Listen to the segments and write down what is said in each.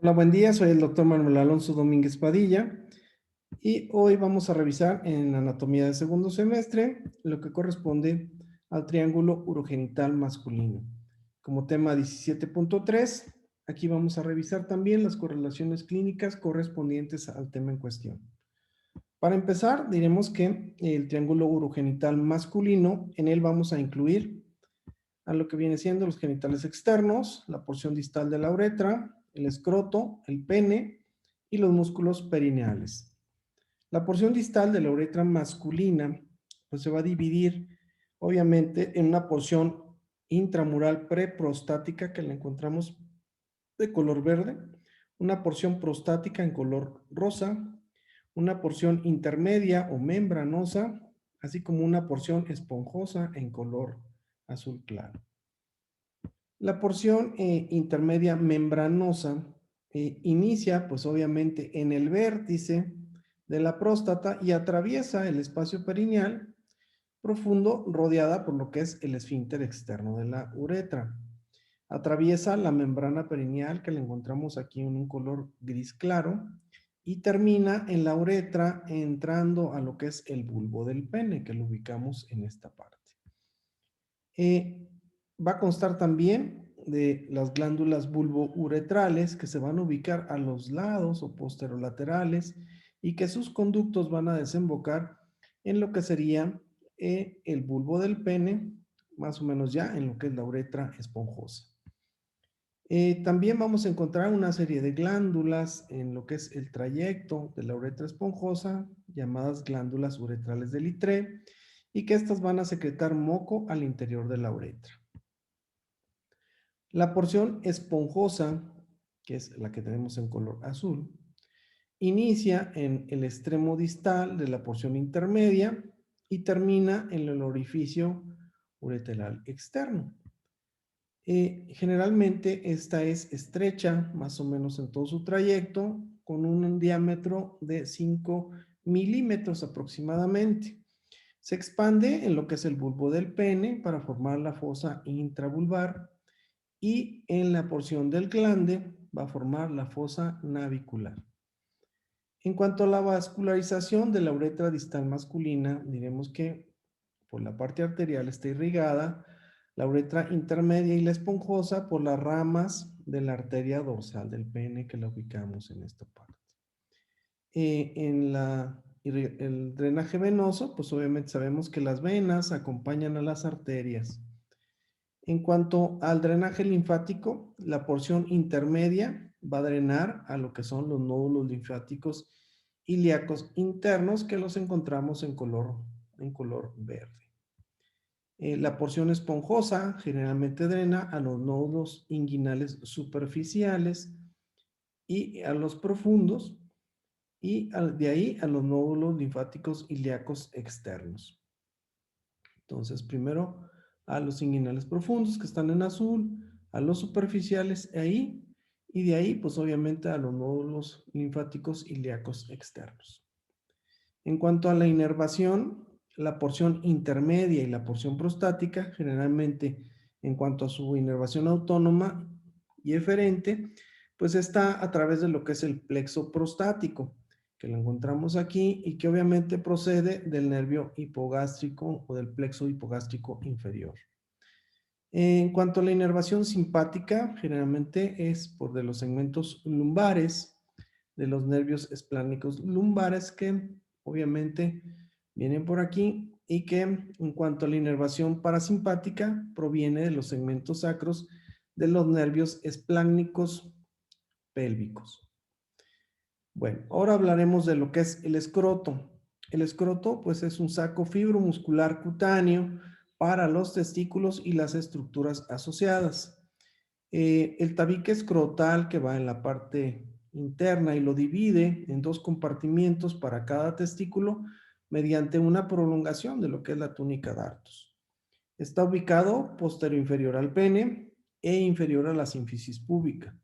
Hola, buen día. Soy el doctor Manuel Alonso Domínguez Padilla y hoy vamos a revisar en anatomía de segundo semestre lo que corresponde al triángulo urogenital masculino. Como tema 17.3, aquí vamos a revisar también las correlaciones clínicas correspondientes al tema en cuestión. Para empezar, diremos que el triángulo urogenital masculino, en él vamos a incluir a lo que viene siendo los genitales externos, la porción distal de la uretra, el escroto, el pene y los músculos perineales. La porción distal de la uretra masculina pues se va a dividir obviamente en una porción intramural preprostática que la encontramos de color verde, una porción prostática en color rosa, una porción intermedia o membranosa, así como una porción esponjosa en color azul claro. La porción intermedia membranosa inicia pues obviamente en el vértice de la próstata y atraviesa el espacio perineal profundo rodeada por lo que es el esfínter externo de la uretra. Atraviesa la membrana perineal que la encontramos aquí en un color gris claro y termina en la uretra entrando a lo que es el bulbo del pene que lo ubicamos en esta parte. Va a constar también de las glándulas bulbouretrales que se van a ubicar a los lados o posterolaterales y que sus conductos van a desembocar en lo que sería el bulbo del pene, más o menos ya en lo que es la uretra esponjosa. También vamos a encontrar una serie de glándulas en lo que es el trayecto de la uretra esponjosa, llamadas glándulas uretrales de Littré, y que estas van a secretar moco al interior de la uretra. La porción esponjosa, que es la que tenemos en color azul, inicia en el extremo distal de la porción intermedia y termina en el orificio ureteral externo. Generalmente esta es estrecha, más o menos en todo su trayecto, con un diámetro de 5 milímetros aproximadamente. Se expande en lo que es el bulbo del pene para formar la fosa intravulvar y en la porción del glande va a formar la fosa navicular. En cuanto a la vascularización de la uretra distal masculina, diremos que por la parte arterial está irrigada, la uretra intermedia y la esponjosa por las ramas de la arteria dorsal del pene que la ubicamos en esta parte. El drenaje venoso, pues obviamente sabemos que las venas acompañan a las arterias. En cuanto al drenaje linfático, la porción intermedia va a drenar a lo que son los nódulos linfáticos ilíacos internos que los encontramos en color verde. La porción esponjosa generalmente drena a los nódulos inguinales superficiales y a los profundos y de ahí a los nódulos linfáticos ilíacos externos. Entonces, primero a los inguinales profundos que están en azul, a los superficiales ahí, y de ahí, pues obviamente a los nódulos linfáticos ilíacos externos. En cuanto a la inervación, la porción intermedia y la porción prostática, generalmente en cuanto a su inervación autónoma y eferente, pues está a través de lo que es el plexo prostático, que lo encontramos aquí y que obviamente procede del nervio hipogástrico o del plexo hipogástrico inferior. En cuanto a la inervación simpática, generalmente es por de los segmentos lumbares, de los nervios esplánicos lumbares que obviamente vienen por aquí y que en cuanto a la inervación parasimpática proviene de los segmentos sacros de los nervios esplánicos pélvicos. Bueno, ahora hablaremos de lo que es el escroto. El escroto, pues, es un saco fibromuscular cutáneo para los testículos y las estructuras asociadas. El tabique escrotal que va en la parte interna y lo divide en dos compartimientos para cada testículo mediante una prolongación de lo que es la túnica dartos. Está ubicado posterior inferior al pene e inferior a la sínfisis púbica.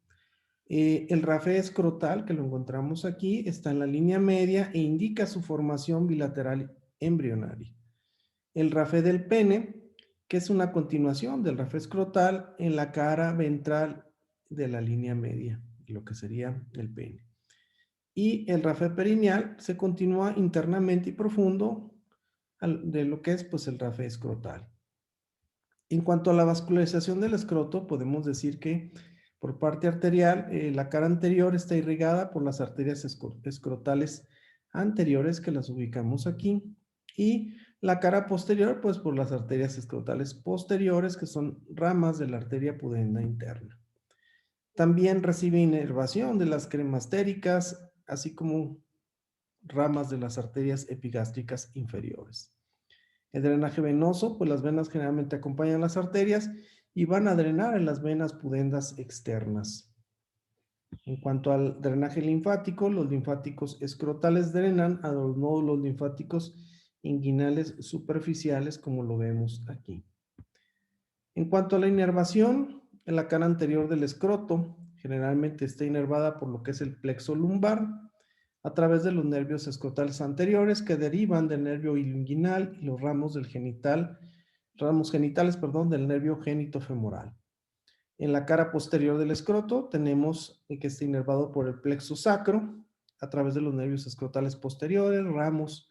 El rafé escrotal, que lo encontramos aquí, está en la línea media e indica su formación bilateral embrionaria. El rafé del pene, que es una continuación del rafé escrotal en la cara ventral de la línea media lo que sería el pene. Y el rafe perineal se continúa internamente y profundo de lo que es pues el rafe escrotal. En cuanto a la vascularización del escroto, podemos decir que por parte arterial, la cara anterior está irrigada por las arterias escrotales anteriores, que las ubicamos aquí, y la cara posterior, pues por las arterias escrotales posteriores, que son ramas de la arteria pudenda interna. También recibe inervación de las cremastéricas, así como ramas de las arterias epigástricas inferiores. El drenaje venoso, pues las venas generalmente acompañan las arterias y van a drenar en las venas pudendas externas. En cuanto al drenaje linfático, los linfáticos escrotales drenan a los nódulos linfáticos inguinales superficiales, como lo vemos aquí. En cuanto a la inervación, en la cara anterior del escroto, generalmente está inervada por lo que es el plexo lumbar, a través de los nervios escrotales anteriores que derivan del nervio inguinal y los ramos genitales, del nervio genitofemoral. En la cara posterior del escroto tenemos que está inervado por el plexo sacro, a través de los nervios escrotales posteriores, ramos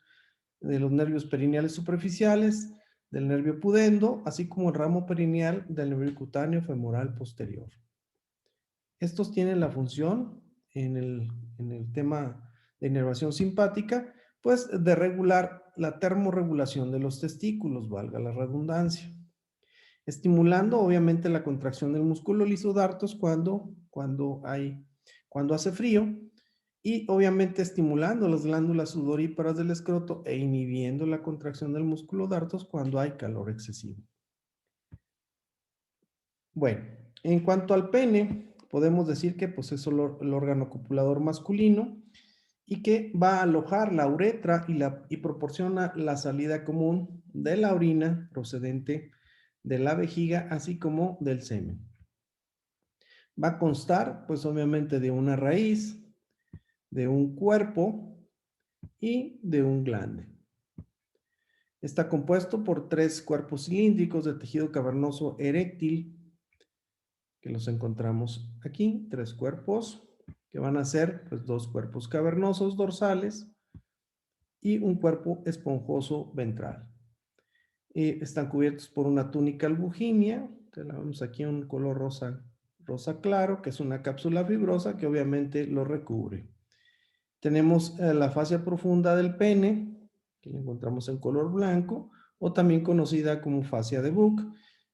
de los nervios perineales superficiales, del nervio pudendo, así como el ramo perineal del nervio cutáneo femoral posterior. Estos tienen la función en el tema de inervación simpática, pues de regular la termorregulación de los testículos, valga la redundancia, estimulando obviamente la contracción del músculo lisodartos cuando hace frío, y obviamente estimulando las glándulas sudoríparas del escroto e inhibiendo la contracción del músculo dartos cuando hay calor excesivo. Bueno, en cuanto al pene, podemos decir que pues, es el órgano copulador masculino y que va a alojar la uretra y proporciona la salida común de la orina procedente de la vejiga, así como del semen. Va a constar, pues obviamente, de una raíz, de un cuerpo y de un glande. Está compuesto por 3 cuerpos cilíndricos de tejido cavernoso eréctil, que los encontramos aquí, 3 cuerpos, que van a ser pues 2 cuerpos cavernosos dorsales y un cuerpo esponjoso ventral. Están cubiertos por una túnica albuginia, que la vemos aquí en un color rosa claro, que es una cápsula fibrosa que obviamente lo recubre. Tenemos la fascia profunda del pene, que la encontramos en color blanco, o también conocida como fascia de Buck,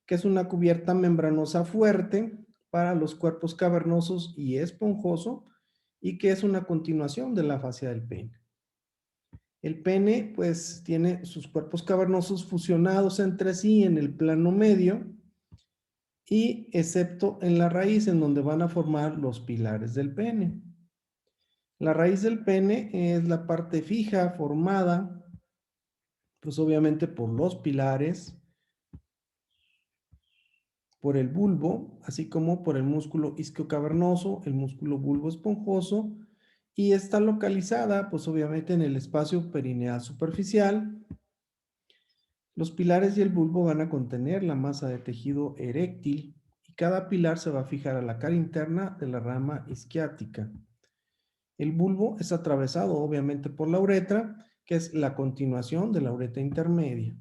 que es una cubierta membranosa fuerte para los cuerpos cavernosos y esponjoso, y que es una continuación de la fascia del pene. El pene, pues, tiene sus cuerpos cavernosos fusionados entre sí en el plano medio, y excepto en la raíz, en donde van a formar los pilares del pene. La raíz del pene es la parte fija formada, pues obviamente por los pilares, por el bulbo, así como por el músculo isquiocavernoso, el músculo bulbo esponjoso, y está localizada, pues obviamente en el espacio perineal superficial. Los pilares y el bulbo van a contener la masa de tejido eréctil y cada pilar se va a fijar a la cara interna de la rama isquiática. El bulbo es atravesado obviamente por la uretra, que es la continuación de la uretra intermedia.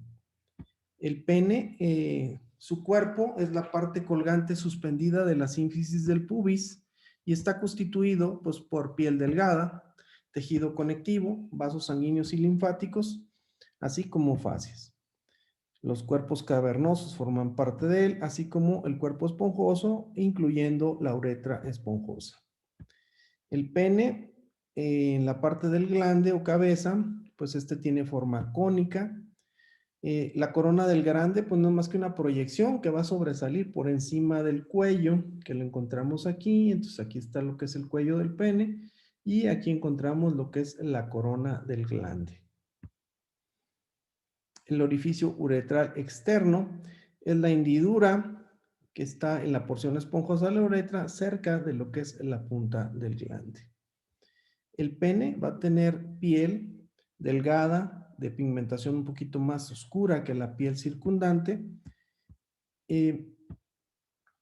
El pene, su cuerpo es la parte colgante suspendida de la sínfisis del pubis y está constituido pues, por piel delgada, tejido conectivo, vasos sanguíneos y linfáticos, así como fascias. Los cuerpos cavernosos forman parte de él, así como el cuerpo esponjoso, incluyendo la uretra esponjosa. El pene, en la parte del glande o cabeza, pues este tiene forma cónica. La corona del glande, pues no es más que una proyección que va a sobresalir por encima del cuello, que lo encontramos aquí. Entonces aquí está lo que es el cuello del pene y aquí encontramos lo que es la corona del glande. El orificio uretral externo es la hendidura que está en la porción esponjosa de la uretra cerca de lo que es la punta del glande. El pene va a tener piel delgada, de pigmentación un poquito más oscura que la piel circundante.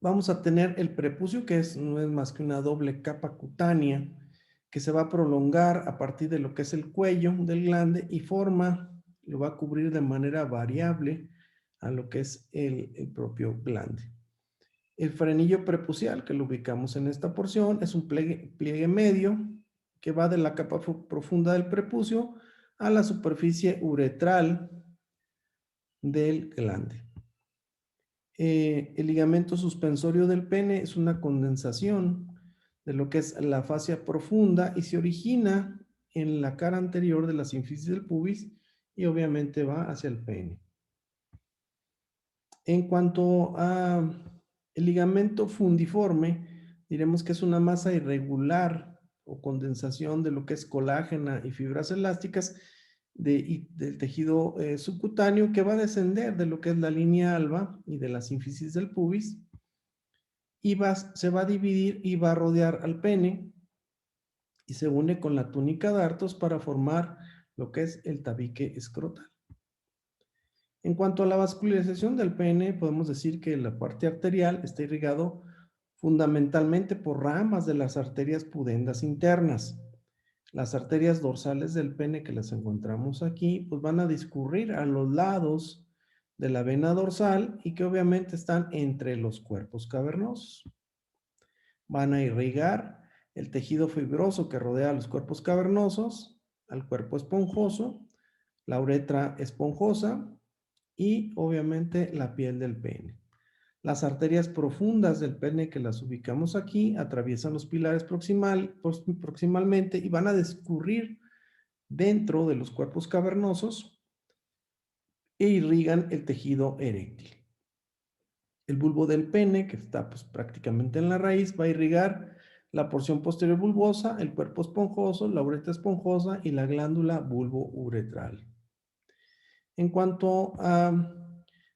vamos a tener el prepucio, que no es más que una doble capa cutánea que se va a prolongar a partir de lo que es el cuello del glande y lo va a cubrir de manera variable a lo que es el propio glande. El frenillo prepucial, que lo ubicamos en esta porción, es un pliegue medio que va de la capa profunda del prepucio a la superficie uretral del glande. El ligamento suspensorio del pene es una condensación de lo que es la fascia profunda y se origina en la cara anterior de la sínfisis del pubis y obviamente va hacia el pene. En cuanto a el ligamento fundiforme, diremos que es una masa irregular o condensación de lo que es colágena y fibras elásticas del tejido subcutáneo que va a descender de lo que es la línea alba y de la sínfisis del pubis y se va a dividir y va a rodear al pene y se une con la túnica dartos para formar lo que es el tabique escrotal. En cuanto a la vascularización del pene, podemos decir que la parte arterial está irrigado fundamentalmente por ramas de las arterias pudendas internas. Las arterias dorsales del pene que las encontramos aquí, pues van a discurrir a los lados de la vena dorsal y que obviamente están entre los cuerpos cavernosos. Van a irrigar el tejido fibroso que rodea a los cuerpos cavernosos, al cuerpo esponjoso, la uretra esponjosa y obviamente la piel del pene. Las arterias profundas del pene que las ubicamos aquí atraviesan los pilares proximalmente y van a discurrir dentro de los cuerpos cavernosos e irrigan el tejido eréctil. El bulbo del pene, que está pues, prácticamente en la raíz, va a irrigar la porción posterior bulbosa, el cuerpo esponjoso, la uretra esponjosa y la glándula bulbo-uretral. En cuanto a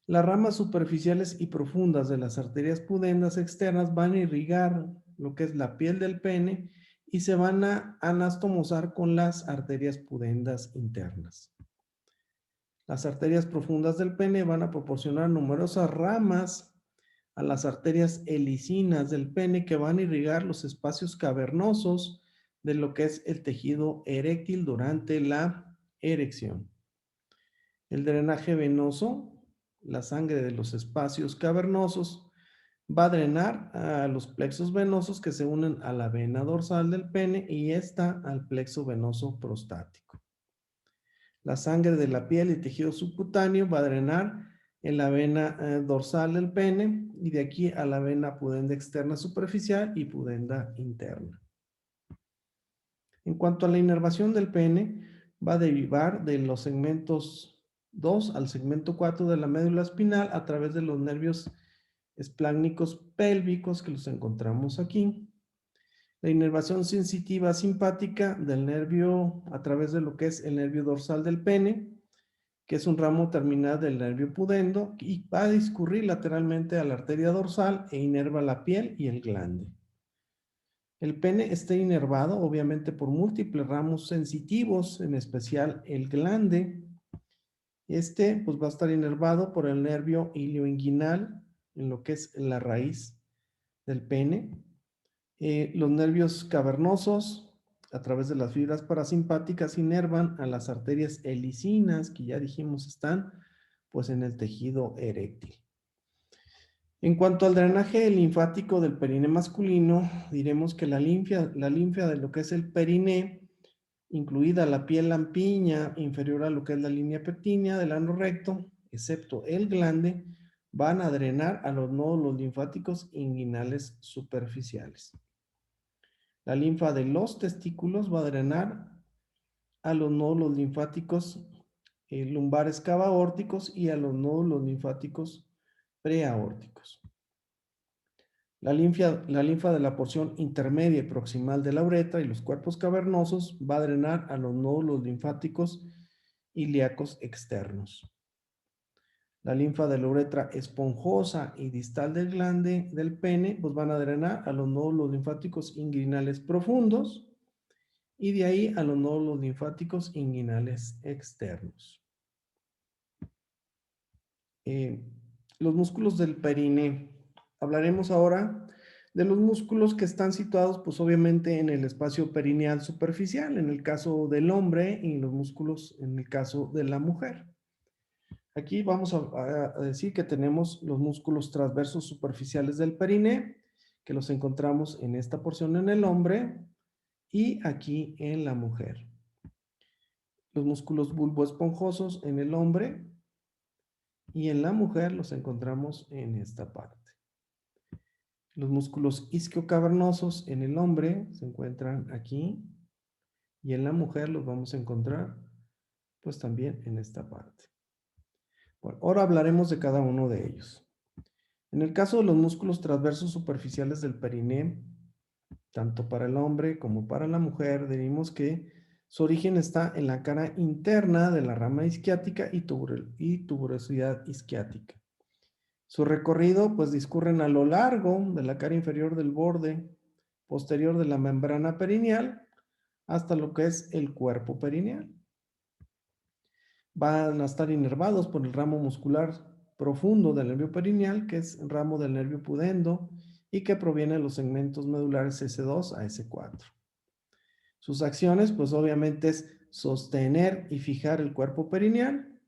las ramas superficiales y profundas de las arterias pudendas externas van a irrigar lo que es la piel del pene y se van a anastomosar con las arterias pudendas internas. Las arterias profundas del pene van a proporcionar numerosas ramas a las arterias helicinas del pene que van a irrigar los espacios cavernosos de lo que es el tejido eréctil durante la erección. El drenaje venoso, la sangre de los espacios cavernosos, va a drenar a los plexos venosos que se unen a la vena dorsal del pene y esta al plexo venoso prostático. La sangre de la piel y tejido subcutáneo va a drenar en la vena dorsal del pene y de aquí a la vena pudenda externa superficial y pudenda interna. En cuanto a la inervación del pene, va a derivar de los segmentos 2 al segmento 4 de la médula espinal a través de los nervios espláncnicos pélvicos que los encontramos aquí. La inervación sensitiva simpática del nervio a través de lo que es el nervio dorsal del pene, que es un ramo terminal del nervio pudendo y va a discurrir lateralmente a la arteria dorsal e inerva la piel y el glande. El pene está inervado obviamente por múltiples ramos sensitivos, en especial el glande. Este pues va a estar inervado por el nervio ilioinguinal en lo que es la raíz del pene. Los nervios cavernosos a través de las fibras parasimpáticas inervan a las arterias helicinas que ya dijimos están pues en el tejido eréctil. En cuanto al drenaje linfático del periné masculino, diremos que la linfa de lo que es el periné, incluida la piel lampiña inferior a lo que es la línea pectínea del ano recto, excepto el glande, van a drenar a los nódulos linfáticos inguinales superficiales. La linfa de los testículos va a drenar a los nódulos linfáticos lumbares cabaórticos y a los nódulos linfáticos preaórticos. La linfa de la porción intermedia y proximal de la uretra y los cuerpos cavernosos va a drenar a los nódulos linfáticos ilíacos externos. La linfa de la uretra esponjosa y distal del glande del pene pues van a drenar a los nódulos linfáticos inguinales profundos y de ahí a los nódulos linfáticos inguinales externos. Los músculos del periné Hablaremos ahora de los músculos que están situados, pues obviamente en el espacio perineal superficial, en el caso del hombre, y los músculos en el caso de la mujer. Aquí vamos a decir que tenemos los músculos transversos superficiales del perine, que los encontramos en esta porción en el hombre y aquí en la mujer. Los músculos bulboesponjosos en el hombre y en la mujer los encontramos en esta parte. Los músculos isquiocavernosos en el hombre se encuentran aquí y en la mujer los vamos a encontrar pues también en esta parte. Bueno, ahora hablaremos de cada uno de ellos. En el caso de los músculos transversos superficiales del periné, tanto para el hombre como para la mujer, decimos que su origen está en la cara interna de la rama isquiática y tuberosidad isquiática. Su recorrido pues discurren a lo largo de la cara inferior del borde posterior de la membrana perineal hasta lo que es el cuerpo perineal. Van a estar inervados por el ramo muscular profundo del nervio perineal, que es el ramo del nervio pudendo y que proviene de los segmentos medulares S2 a S4. Sus acciones, pues obviamente es sostener y fijar el cuerpo perineal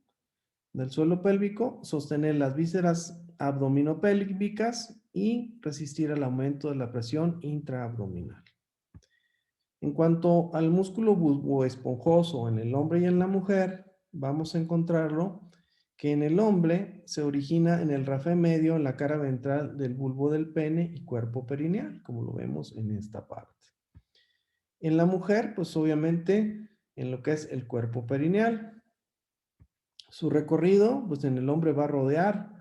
del suelo pélvico, sostener las vísceras abdominopélvicas y resistir el aumento de la presión intraabdominal. En cuanto al músculo bulboesponjoso en el hombre y en la mujer, vamos a encontrarlo que en el hombre se origina en el rafe medio, en la cara ventral del bulbo del pene y cuerpo perineal, como lo vemos en esta parte. En la mujer, pues obviamente en lo que es el cuerpo perineal. Su recorrido, pues en el hombre va a rodear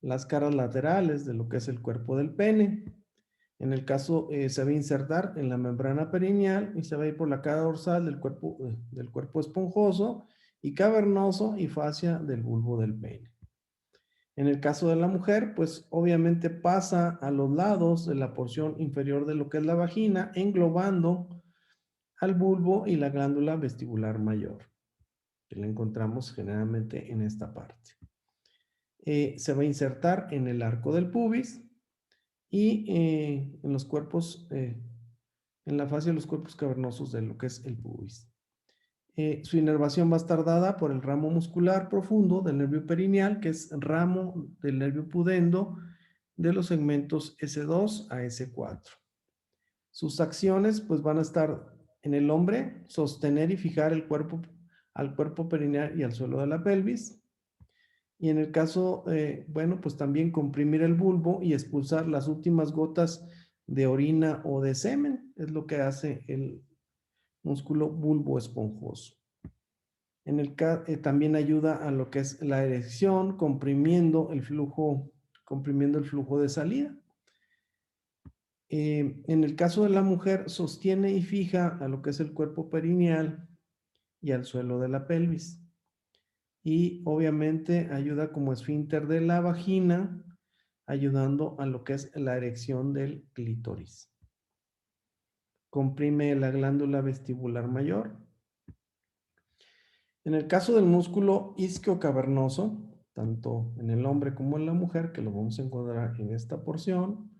las caras laterales de lo que es el cuerpo del pene. En el caso se va a insertar en la membrana perineal y se va a ir por la cara dorsal del cuerpo esponjoso y cavernoso y fascia del bulbo del pene. En el caso de la mujer, pues obviamente pasa a los lados de la porción inferior de lo que es la vagina, englobando al bulbo y la glándula vestibular mayor, que la encontramos generalmente en esta parte. Se va a insertar en el arco del pubis y en los cuerpos, en la fascia de los cuerpos cavernosos de lo que es el pubis. Su inervación va a estar dada por el ramo muscular profundo del nervio perineal, que es ramo del nervio pudendo de los segmentos S2 a S4. Sus acciones pues van a estar en el hombre, sostener y fijar el cuerpo al cuerpo perineal y al suelo de la pelvis. Y en el caso, bueno, pues también comprimir el bulbo y expulsar las últimas gotas de orina o de semen, es lo que hace el músculo bulbo esponjoso. También ayuda a lo que es la erección, comprimiendo el flujo de salida. En el caso de la mujer, sostiene y fija a lo que es el cuerpo perineal y al suelo de la pelvis. Y obviamente ayuda como esfínter de la vagina, ayudando a lo que es la erección del clítoris. Comprime la glándula vestibular mayor. En el caso del músculo isquiocavernoso, tanto en el hombre como en la mujer, que lo vamos a encontrar en esta porción,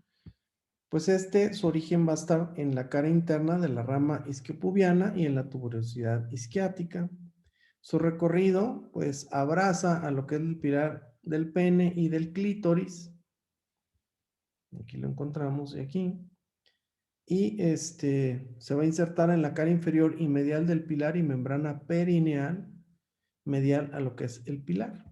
pues su origen va a estar en la cara interna de la rama isquiopubiana y en la tuberosidad isquiática. Su recorrido, pues, abraza a lo que es el pilar del pene y del clítoris. Aquí lo encontramos, aquí. Y se va a insertar en la cara inferior y medial del pilar y membrana perineal, medial a lo que es el pilar.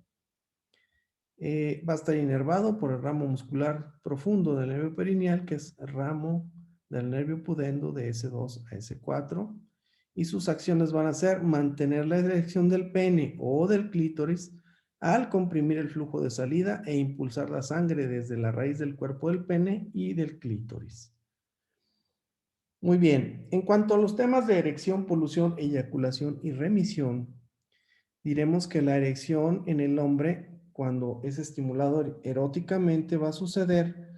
Va a estar inervado por el ramo muscular profundo del nervio perineal, que es el ramo del nervio pudendo de S2 a S4. Y sus acciones van a ser mantener la erección del pene o del clítoris al comprimir el flujo de salida e impulsar la sangre desde la raíz del cuerpo del pene y del clítoris. Muy bien, en cuanto a los temas de erección, polución, eyaculación y remisión, diremos que la erección en el hombre, cuando es estimulado eróticamente, va a suceder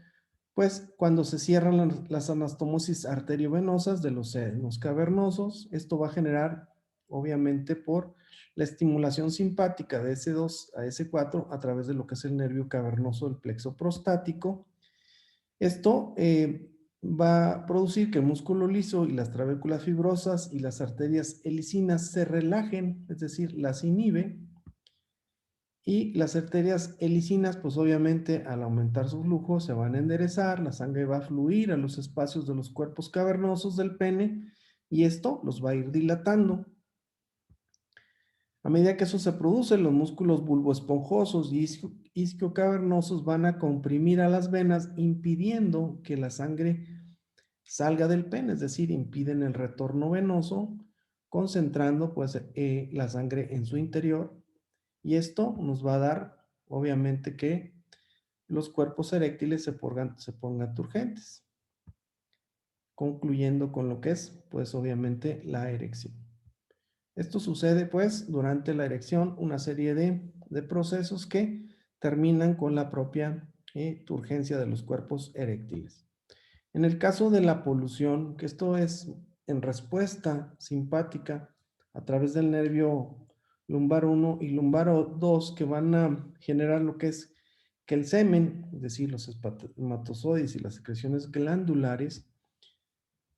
pues cuando se cierran las anastomosis arteriovenosas de los senos cavernosos. Esto va a generar, obviamente, por la estimulación simpática de S2 a S4 a través de lo que es el nervio cavernoso del plexo prostático. Esto va a producir que el músculo liso y las trabéculas fibrosas y las arterias helicinas se relajen, es decir, las inhibe. Y las arterias helicinas, pues obviamente al aumentar su flujo se van a enderezar, la sangre va a fluir a los espacios de los cuerpos cavernosos del pene y esto los va a ir dilatando. A medida que eso se produce, los músculos bulboesponjosos y isquiocavernosos van a comprimir a las venas, impidiendo que la sangre salga del pene, es decir, impiden el retorno venoso, concentrando pues la sangre en su interior. Y esto nos va a dar, obviamente, que los cuerpos eréctiles se pongan turgentes, concluyendo con lo que es, pues obviamente, la erección. Esto sucede, pues, durante la erección, una serie de procesos que terminan con la propia turgencia de los cuerpos eréctiles. En el caso de la polución, que esto es en respuesta simpática a través del nervio lumbar 1 y lumbar 2, que van a generar lo que es que el semen, es decir, los espermatozoides y las secreciones glandulares,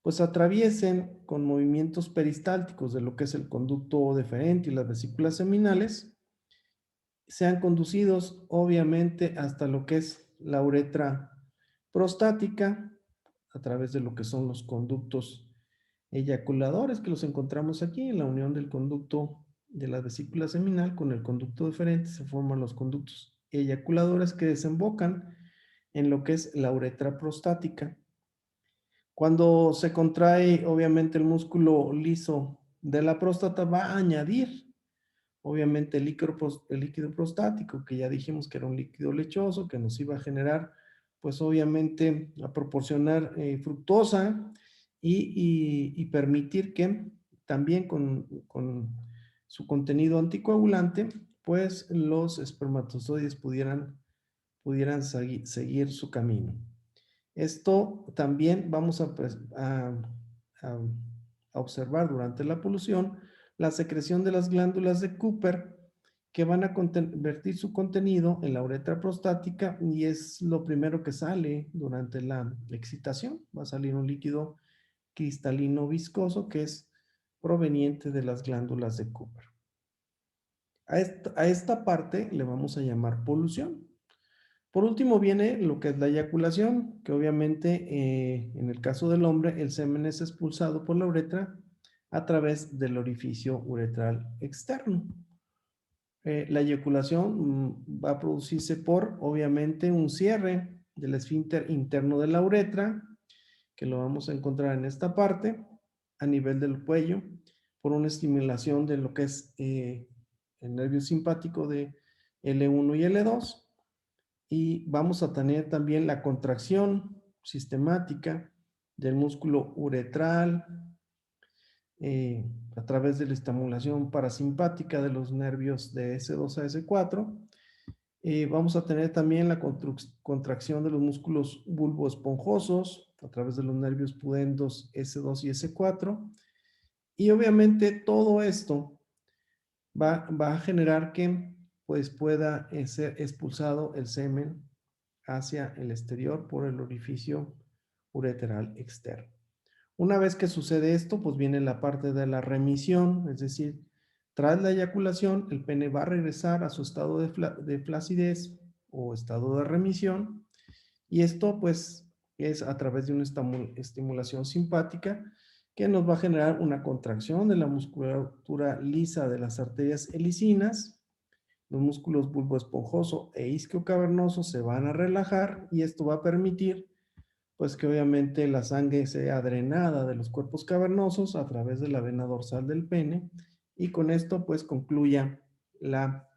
pues atraviesen con movimientos peristálticos de lo que es el conducto deferente y las vesículas seminales, sean conducidos obviamente hasta lo que es la uretra prostática, a través de lo que son los conductos eyaculadores, que los encontramos aquí en la unión del conducto de la vesícula seminal con el conducto deferente, se forman los conductos eyaculadores que desembocan en lo que es la uretra prostática. Cuando se contrae, obviamente, el músculo liso de la próstata va a añadir, obviamente, el líquido prostático, que ya dijimos que era un líquido lechoso, que nos iba a generar, pues obviamente, a proporcionar fructosa y permitir que también con su contenido anticoagulante, pues los espermatozoides pudieran seguir su camino. Esto también vamos a observar durante la polución la secreción de las glándulas de Cooper que van a convertir su contenido en la uretra prostática y es lo primero que sale durante la excitación. Va a salir un líquido cristalino viscoso que es proveniente de las glándulas de Cooper. A esta parte le vamos a llamar polución. Por último viene lo que es la eyaculación, que obviamente en el caso del hombre el semen es expulsado por la uretra a través del orificio uretral externo. La eyaculación va a producirse por obviamente un cierre del esfínter interno de la uretra, que lo vamos a encontrar en esta parte, a nivel del cuello, por una estimulación de lo que es el nervio simpático de L1 y L2. Y vamos a tener también la contracción sistemática del músculo uretral a través de la estimulación parasimpática de los nervios de S2 a S4. Vamos a tener también la contracción de los músculos bulboesponjosos a través de los nervios pudendos S2 y S4. Y obviamente todo esto va a generar que pues pueda ser expulsado el semen hacia el exterior por el orificio uretral externo. Una vez que sucede esto, pues viene la parte de la remisión, es decir, tras la eyaculación, el pene va a regresar a su estado de flacidez o estado de remisión, y esto pues es a través de una estimulación simpática que nos va a generar una contracción de la musculatura lisa de las arterias helicinas. Los músculos bulboesponjoso e isquiocavernoso se van a relajar y esto va a permitir pues que obviamente la sangre sea drenada de los cuerpos cavernosos a través de la vena dorsal del pene y con esto pues concluya la,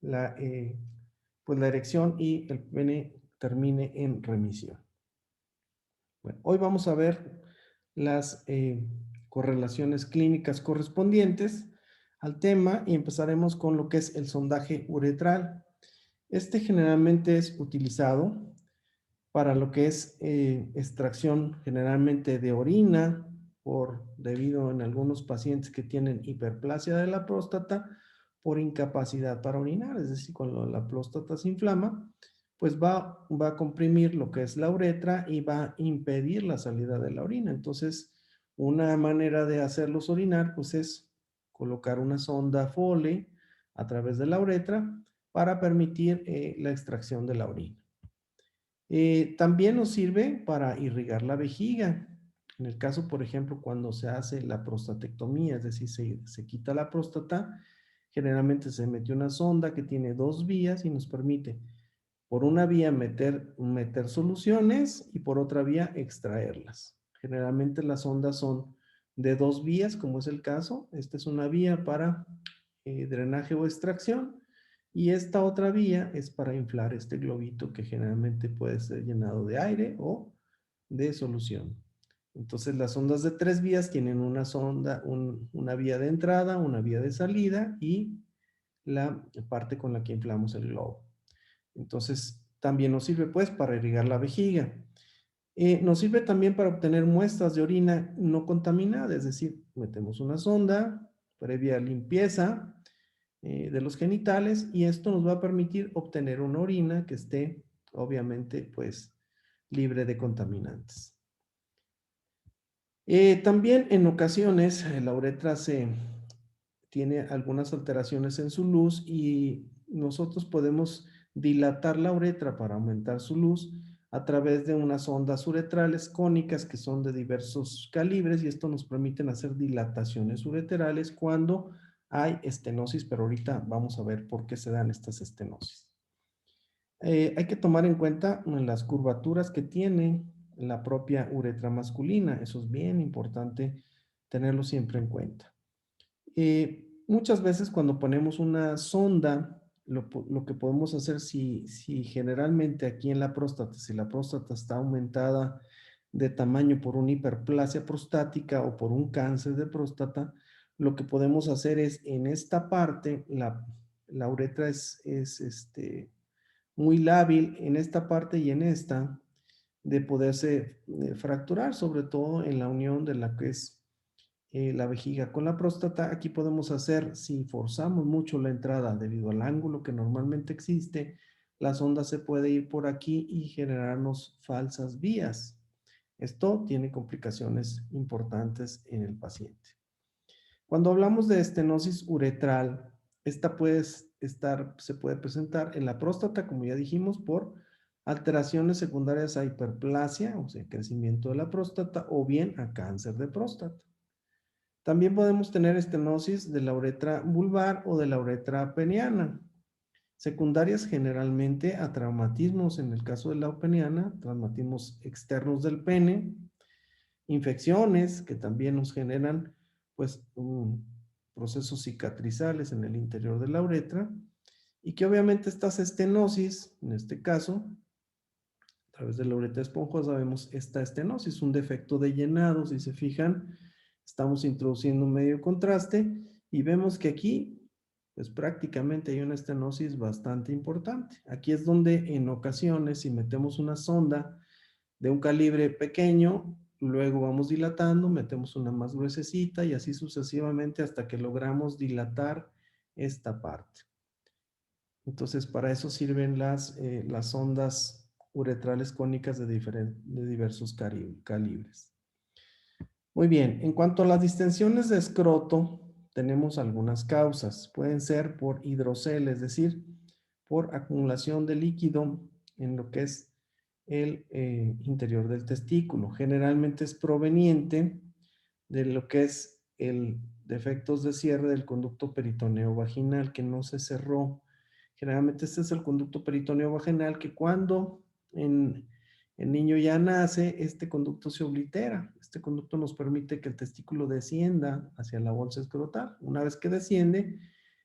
pues la erección y el pene termine en remisión. Bueno, hoy vamos a ver las correlaciones clínicas correspondientes al tema y empezaremos con lo que es el sondaje uretral. Este generalmente es utilizado para lo que es extracción generalmente de orina, debido en algunos pacientes que tienen hiperplasia de la próstata por incapacidad para orinar, es decir, cuando la próstata se inflama, pues va a comprimir lo que es la uretra y va a impedir la salida de la orina. Entonces, una manera de hacerlos orinar, pues es colocar una sonda Foley a través de la uretra para permitir la extracción de la orina. También nos sirve para irrigar la vejiga. En el caso, por ejemplo, cuando se hace la prostatectomía, es decir, se quita la próstata, generalmente se mete una sonda que tiene dos vías y nos permite por una vía meter soluciones y por otra vía extraerlas. Generalmente las sondas son de dos vías, como es el caso. Esta es una vía para drenaje o extracción y esta otra vía es para inflar este globito que generalmente puede ser llenado de aire o de solución. Entonces las sondas de tres vías tienen una sonda, una vía de entrada, una vía de salida y la parte con la que inflamos el globo. Entonces, también nos sirve pues para irrigar la vejiga. Nos sirve también para obtener muestras de orina no contaminada, es decir, metemos una sonda previa limpieza de los genitales y esto nos va a permitir obtener una orina que esté obviamente pues libre de contaminantes. También en ocasiones la uretra tiene algunas alteraciones en su luz y nosotros podemos dilatar la uretra para aumentar su luz a través de unas ondas uretrales cónicas que son de diversos calibres y esto nos permite hacer dilataciones ureterales cuando hay estenosis, pero ahorita vamos a ver por qué se dan estas estenosis. Hay que tomar en cuenta las curvaturas que tiene la propia uretra masculina, eso es bien importante tenerlo siempre en cuenta. Muchas veces cuando ponemos una sonda, lo que podemos hacer si generalmente aquí en la próstata, si la próstata está aumentada de tamaño por una hiperplasia prostática o por un cáncer de próstata, lo que podemos hacer es en esta parte, la uretra es muy lábil en esta parte y en esta, de poderse fracturar, sobre todo en la unión de la que es la vejiga con la próstata. Aquí podemos hacer, si forzamos mucho la entrada debido al ángulo que normalmente existe, la sonda se puede ir por aquí y generarnos falsas vías. Esto tiene complicaciones importantes en el paciente. Cuando hablamos de estenosis uretral, esta se puede presentar en la próstata, como ya dijimos, por alteraciones secundarias a hiperplasia, o sea, crecimiento de la próstata, o bien a cáncer de próstata. También podemos tener estenosis de la uretra vulvar o de la uretra peniana, secundarias generalmente a traumatismos, en el caso de la peniana, traumatismos externos del pene, infecciones que también nos generan pues procesos cicatrizales en el interior de la uretra y que obviamente estas estenosis, en este caso, a través de la uretra esponjosa vemos esta estenosis, un defecto de llenado, si se fijan, estamos introduciendo un medio contraste y vemos que aquí pues prácticamente hay una estenosis bastante importante. Aquí es donde en ocasiones si metemos una sonda de un calibre pequeño, luego vamos dilatando, metemos una más gruesecita y así sucesivamente hasta que logramos dilatar esta parte. Entonces, para eso sirven las sondas uretrales cónicas de diversos calibres. Muy bien, en cuanto a las distensiones de escroto, tenemos algunas causas. Pueden ser por hidrocele, es decir, por acumulación de líquido en lo que es el interior del testículo. Generalmente es proveniente de lo que es el defectos de cierre del conducto peritoneo vaginal que no se cerró. Generalmente este es el conducto peritoneo vaginal que cuando el niño ya nace, este conducto se oblitera. Este conducto nos permite que el testículo descienda hacia la bolsa escrotal. Una vez que desciende,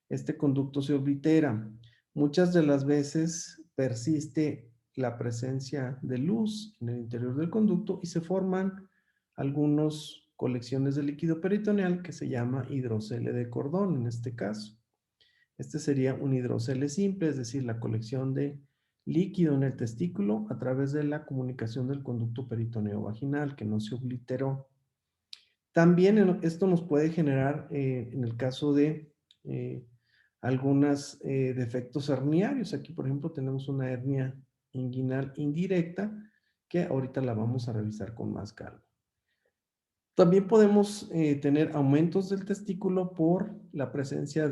este conducto se oblitera. Muchas de las veces persiste la presencia de luz en el interior del conducto y se forman algunas colecciones de líquido peritoneal que se llama hidrocele de cordón en este caso. Este sería un hidrocele simple, es decir, la colección de líquido en el testículo a través de la comunicación del conducto peritoneo vaginal que no se obliteró. También esto nos puede generar, en el caso de algunos defectos herniarios. Aquí, por ejemplo, tenemos una hernia inguinal indirecta, que ahorita la vamos a revisar con más calma. También podemos tener aumentos del testículo por la presencia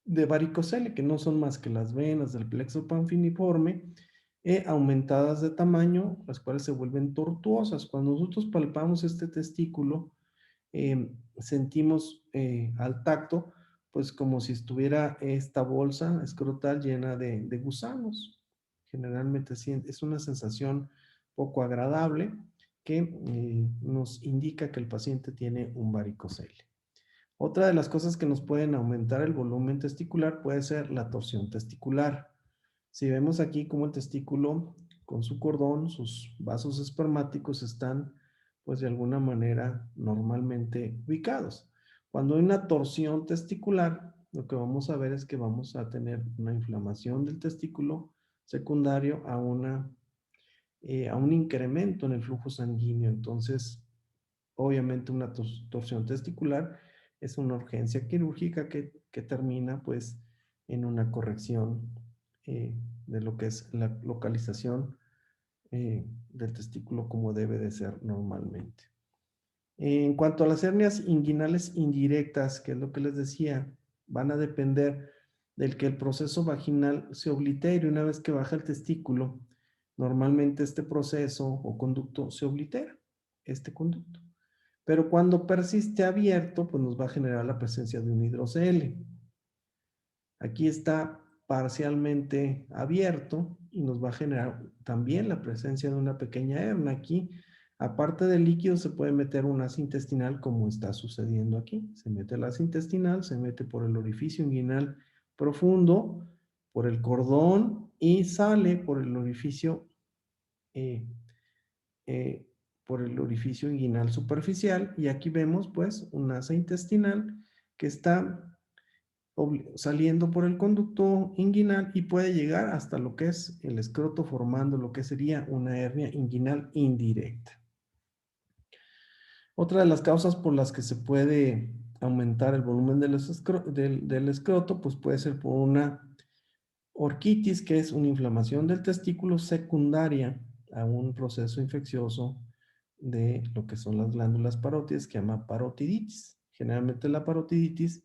de varicocele, que no son más que las venas del plexo panfiniforme, aumentadas de tamaño, las cuales se vuelven tortuosas. Cuando nosotros palpamos este testículo, sentimos al tacto, pues como si estuviera esta bolsa escrotal llena de gusanos. Generalmente es una sensación poco agradable que nos indica que el paciente tiene un varicocele. Otra de las cosas que nos pueden aumentar el volumen testicular puede ser la torsión testicular. Si vemos aquí cómo el testículo con su cordón, sus vasos espermáticos están pues de alguna manera normalmente ubicados. Cuando hay una torsión testicular, lo que vamos a ver es que vamos a tener una inflamación del testículo secundario a un incremento en el flujo sanguíneo. Entonces, obviamente una torsión testicular es una urgencia quirúrgica que termina pues en una corrección de lo que es la localización del testículo como debe de ser normalmente. En cuanto a las hernias inguinales indirectas, que es lo que les decía, van a depender del que el proceso vaginal se oblitere. Una vez que baja el testículo, normalmente este proceso o conducto se oblitera, este conducto. Pero cuando persiste abierto, pues nos va a generar la presencia de un hidrocele. Aquí está parcialmente abierto y nos va a generar también la presencia de una pequeña hernia. Aquí, aparte del líquido, se puede meter un asa intestinal como está sucediendo aquí. Se mete el asa intestinal, se mete por el orificio inguinal profundo, por el cordón y sale por el orificio eh, eh, por el orificio inguinal superficial, y aquí vemos pues un asa intestinal que está saliendo por el conducto inguinal y puede llegar hasta lo que es el escroto, formando lo que sería una hernia inguinal indirecta. Otra de las causas por las que se puede aumentar el volumen del escroto, pues puede ser por una orquitis, que es una inflamación del testículo secundaria a un proceso infeccioso de lo que son las glándulas parótidas, que se llama parotiditis. Generalmente la parotiditis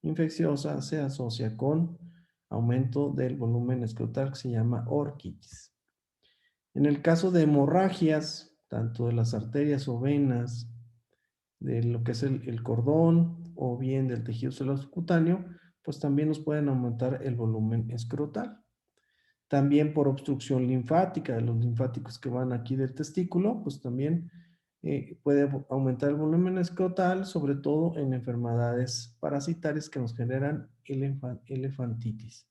infecciosa se asocia con aumento del volumen escrotal, que se llama orquitis. En el caso de hemorragias, tanto de las arterias o venas, de lo que es el cordón o bien del tejido celoso cutáneo, pues también nos pueden aumentar el volumen escrotal. También por obstrucción linfática, de los linfáticos que van aquí del testículo, pues también puede aumentar el volumen escrotal, sobre todo en enfermedades parasitarias que nos generan elefantitis.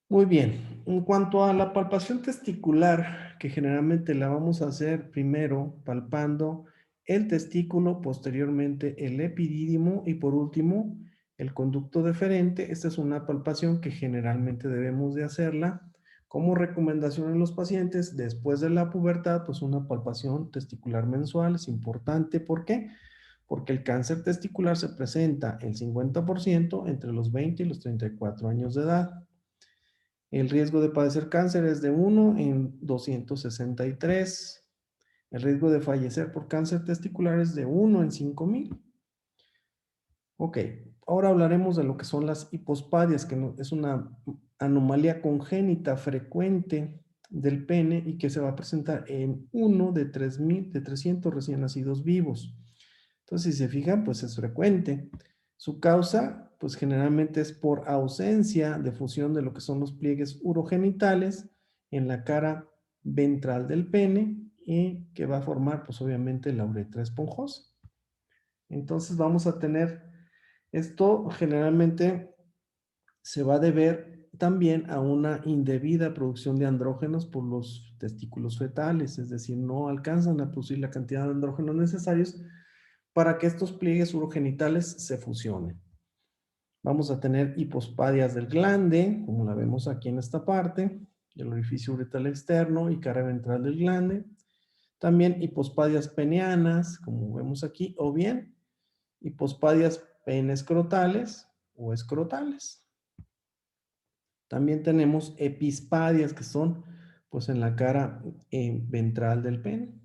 Muy bien, en cuanto a la palpación testicular, que generalmente la vamos a hacer primero palpando el testículo, posteriormente el epidídimo y por último el conducto deferente. Esta es una palpación que generalmente debemos de hacerla como recomendación en los pacientes después de la pubertad, pues una palpación testicular mensual es importante. ¿Por qué? Porque el cáncer testicular se presenta el 50% entre los 20 y los 34 años de edad. El riesgo de padecer cáncer es de 1 en 263. El riesgo de fallecer por cáncer testicular es de 1 en 5,000. Ok, ahora hablaremos de lo que son las hipospadias, que es una anomalía congénita frecuente del pene y que se va a presentar en 1 de 300 recién nacidos vivos. Entonces, si se fijan, pues es frecuente. Su causa, pues generalmente es por ausencia de fusión de lo que son los pliegues urogenitales en la cara ventral del pene y que va a formar, pues obviamente, la uretra esponjosa. Entonces vamos a tener, esto generalmente se va a deber también a una indebida producción de andrógenos por los testículos fetales, es decir, no alcanzan a producir la cantidad de andrógenos necesarios para que estos pliegues urogenitales se fusionen. Vamos a tener hipospadias del glande, como la vemos aquí en esta parte, el orificio uretral externo y cara ventral del glande. También hipospadias peneanas, como vemos aquí, o bien hipospadias penescrotales o escrotales. También tenemos epispadias, que son pues en la cara ventral del pene,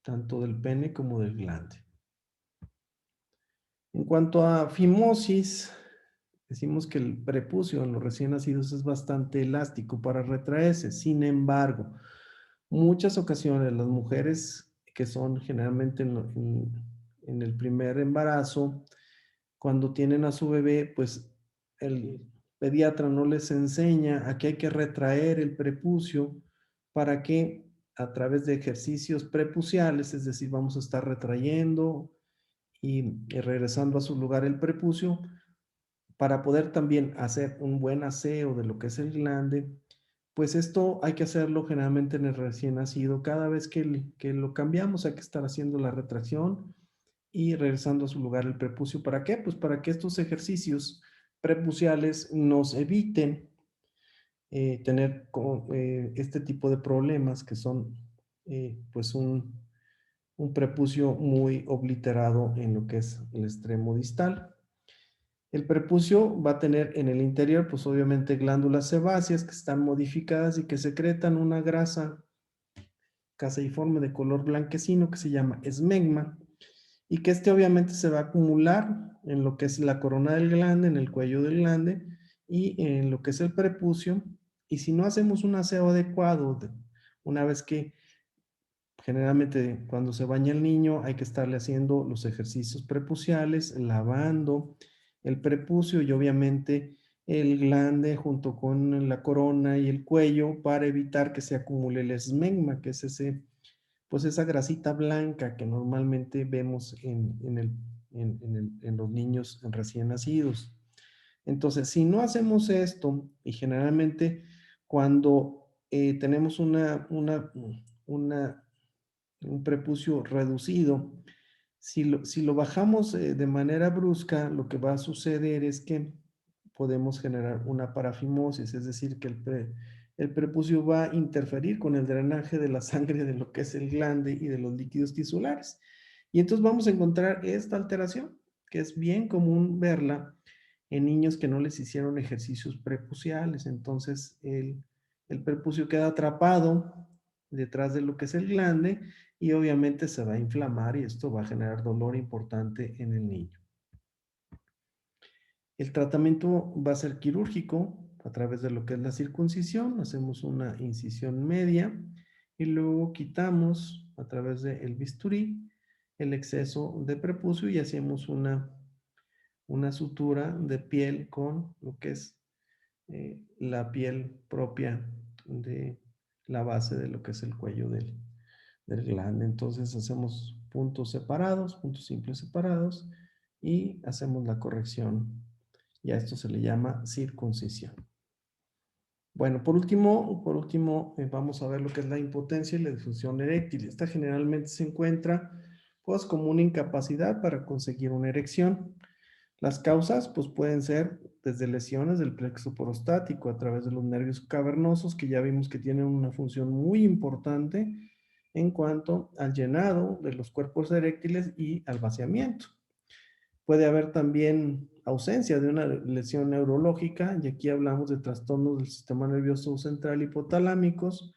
tanto del pene como del glande. En cuanto a fimosis, decimos que el prepucio en los recién nacidos es bastante elástico para retraerse. Sin embargo, muchas ocasiones las mujeres que son generalmente en el primer embarazo, cuando tienen a su bebé, pues el pediatra no les enseña a que hay que retraer el prepucio para que a través de ejercicios prepuciales, es decir, vamos a estar retrayendo y regresando a su lugar el prepucio, para poder también hacer un buen aseo de lo que es el glande, pues esto hay que hacerlo generalmente en el recién nacido. Cada vez que lo cambiamos hay que estar haciendo la retracción y regresando a su lugar el prepucio. ¿Para qué? Pues para que estos ejercicios prepuciales nos eviten tener este tipo de problemas que son pues un prepucio muy obliterado en lo que es el extremo distal. El prepucio va a tener en el interior, pues obviamente glándulas sebáceas que están modificadas y que secretan una grasa caseiforme de color blanquecino que se llama esmegma y que este obviamente se va a acumular en lo que es la corona del glande, en el cuello del glande y en lo que es el prepucio. Y si no hacemos un aseo adecuado, una vez que generalmente cuando se baña el niño hay que estarle haciendo los ejercicios prepuciales, lavando el prepucio y obviamente el glande junto con la corona y el cuello para evitar que se acumule el esmegma, que es pues esa grasita blanca que normalmente vemos en los niños recién nacidos. Entonces, si no hacemos esto, y generalmente cuando tenemos un prepucio reducido, si lo bajamos de manera brusca, lo que va a suceder es que podemos generar una parafimosis, es decir, que el prepucio va a interferir con el drenaje de la sangre de lo que es el glande y de los líquidos tisulares. Y entonces vamos a encontrar esta alteración, que es bien común verla en niños que no les hicieron ejercicios prepuciales. Entonces el prepucio queda atrapado detrás de lo que es el glande y obviamente se va a inflamar y esto va a generar dolor importante en el niño. El tratamiento va a ser quirúrgico a través de lo que es la circuncisión. Hacemos una incisión media y luego quitamos a través del bisturí el exceso de prepucio y hacemos una sutura de piel con lo que es la piel propia de la base de lo que es el cuello del glande. Entonces hacemos puntos separados, puntos simples separados y hacemos la corrección. Y a esto se le llama circuncisión. Bueno, por último vamos a ver lo que es la impotencia y la disfunción eréctil. Esta generalmente se encuentra pues como una incapacidad para conseguir una erección. Las causas pues pueden ser desde lesiones del plexo prostático a través de los nervios cavernosos que ya vimos que tienen una función muy importante en cuanto al llenado de los cuerpos eréctiles y al vaciamiento. Puede haber también ausencia de una lesión neurológica, y aquí hablamos de trastornos del sistema nervioso central hipotalámicos,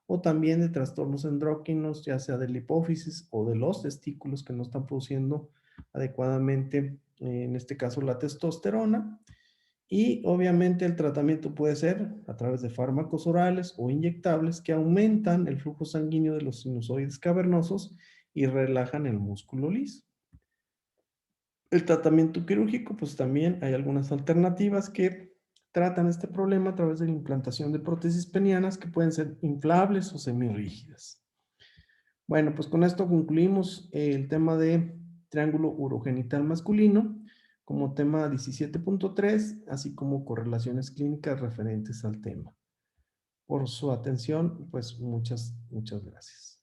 o también de trastornos endócrinos, ya sea de la hipófisis o de los testículos que no están produciendo adecuadamente, en este caso la testosterona. Y obviamente el tratamiento puede ser a través de fármacos orales o inyectables que aumentan el flujo sanguíneo de los sinusoides cavernosos y relajan el músculo liso. El tratamiento quirúrgico, pues también hay algunas alternativas que tratan este problema a través de la implantación de prótesis penianas que pueden ser inflables o semirrígidas. Bueno, pues con esto concluimos el tema de triángulo urogenital masculino como tema 17.3, así como correlaciones clínicas referentes al tema. Por su atención, pues muchas gracias.